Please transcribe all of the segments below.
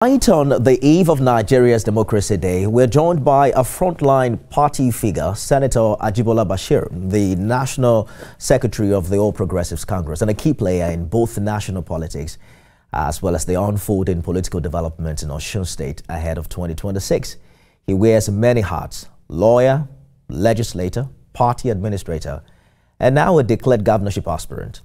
Right on the eve of Nigeria's Democracy Day, we're joined by a frontline party figure, Senator Ajibola Basiru, the National Secretary of the All Progressives Congress and a key player in both national politics as well as the unfolding political development in Osun State ahead of 2026. He wears many hats: lawyer, legislator, party administrator, and now a declared governorship aspirant.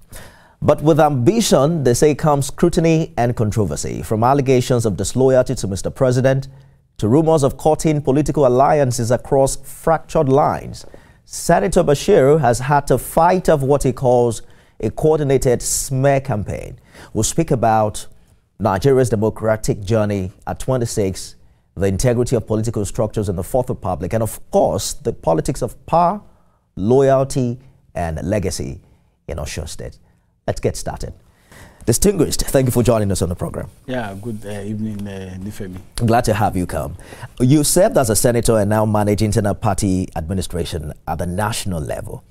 But with ambition, they say, comes scrutiny and controversy, from allegations of disloyalty to Mr. President to rumors of courting political alliances across fractured lines. Senator Basiru has had to fight off what he calls a coordinated smear campaign. We'll speak about Nigeria's democratic journey at 26, the integrity of political structures in the Fourth Republic, and of course, the politics of power, loyalty, and legacy in Osun State. Let's get started. Distinguished, thank you for joining us on the program. Yeah, good evening, Nifemi. I'm glad to have you come. You served as a senator and now manage internal party administration at the national level.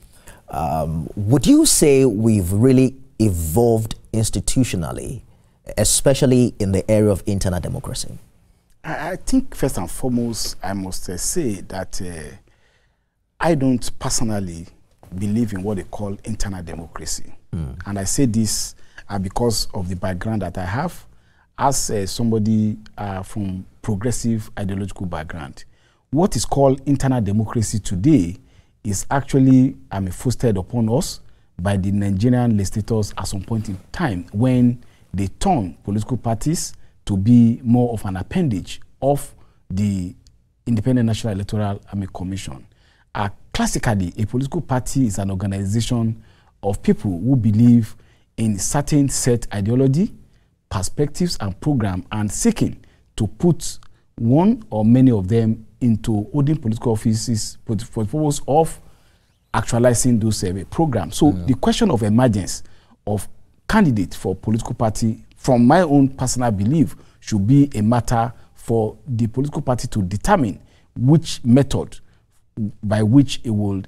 Would you say we've really evolved institutionally, especially in the area of internal democracy? I think first and foremost, I must say that I don't personally believe in what they call internal democracy. And I say this because of the background that I have as somebody from progressive ideological background. What is called internal democracy today is actually foisted upon us by the Nigerian legislators at some point in time when they turn political parties to be more of an appendage of the Independent National Electoral Commission. Classically, a political party is an organization of people who believe in certain set ideology, perspectives, and program, and seeking to put one or many of them into holding political offices for the purpose of actualizing those programs. So the question of emergence of candidates for political party, from my own personal belief, should be a matter for the political party to determine which method by which it will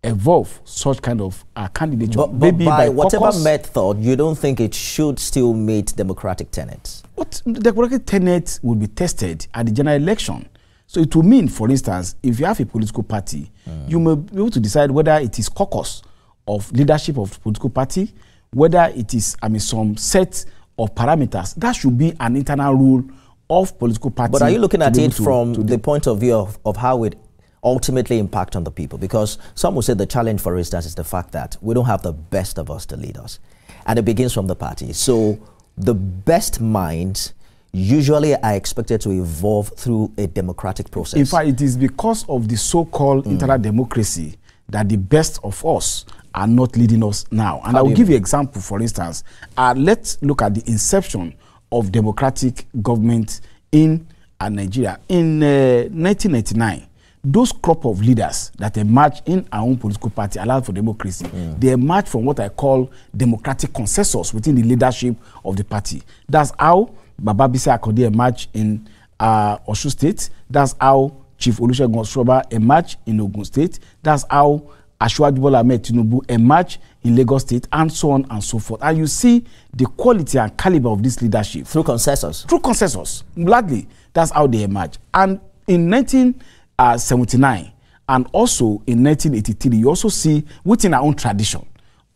evolve such kind of candidate. But by whatever method, you don't think it should still meet democratic tenets? What democratic tenets will be tested at the general election. So it will mean, for instance, if you have a political party, you may be able to decide whether it is caucus of leadership of the political party, whether it is some set of parameters. That should be an internal rule of political party. But are you looking at it from the point of view of how it ultimately impact on the people? Because some will say the challenge, for instance, is the fact that we don't have the best of us to lead us, and it begins from the party. So the best minds usually are expected to evolve through a democratic process. In fact, it is because of the so-called internal democracy that the best of us are not leading us now. And I will give you an example. For instance, let's look at the inception of democratic government in Nigeria. In 1999, those crop of leaders that emerged in our own political party, Alliance for Democracy, they emerged from what I call democratic consensus within the leadership of the party. That's how Baba Bisiru Akande emerged in Osun State. That's how Chief Olusegun Osuoba emerged in Ogun State. That's how Asiwaju Bola Ahmed Tinubu emerged in Lagos State, and so on and so forth. And you see the quality and caliber of this leadership. Through consensus? Through consensus. Gladly, that's how they emerged. And in 1979 and also in 1983, you also see within our own tradition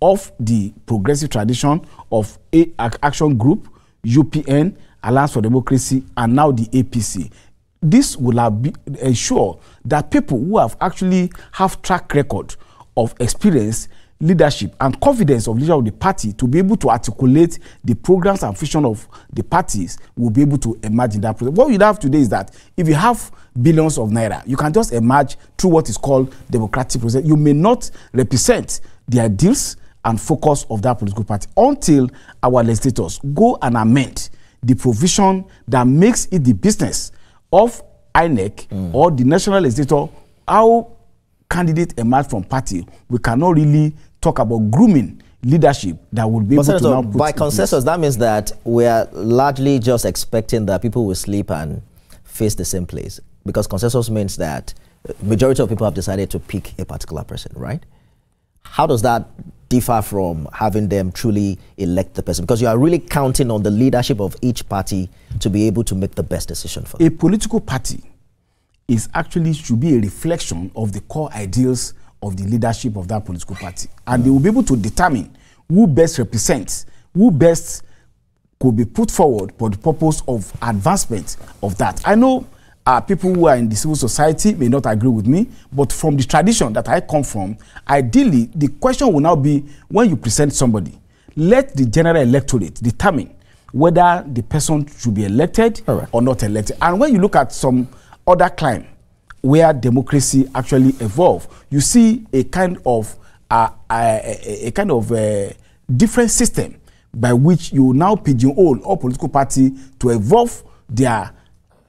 of the progressive tradition of Action Group, UPN, Alliance for Democracy, and now the APC. This will ensure that people who have actually have track record of experience, leadership, and confidence of leadership of the party to be able to articulate the programs and vision of the parties will be able to emerge in that process. What you have today is that if you have billions of naira, you can just emerge through what is called democratic process. You may not represent the ideals and focus of that political party until our legislators go and amend the provision that makes it the business of INEC or the national legislator how candidates emerge from party. We cannot really talk about grooming leadership that will be able to now put by consensus, that means that we are largely just expecting that people will sleep and face the same place, because consensus means that majority of people have decided to pick a particular person, right? How does that differ from having them truly elect the person? Because you are really counting on the leadership of each party to be able to make the best decision for them. A political party is actually should be a reflection of the core ideals of the leadership of that political party. And they will be able to determine who best represents, who best could be put forward for the purpose of advancement of that. I know people who are in the civil society may not agree with me, but from the tradition that I come from, ideally, the question will now be, when you present somebody, let the general electorate determine whether the person should be elected or not elected. And when you look at some other clime where democracy actually evolved, you see a kind of different system by which you now pigeonhole all political party to evolve their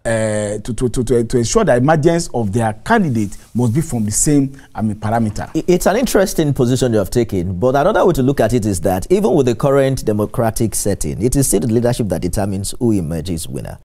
to ensure the emergence of their candidate must be from the same parameter. It's an interesting position you have taken, but another way to look at it is that even with the current democratic setting, it is still the leadership that determines who emerges winner.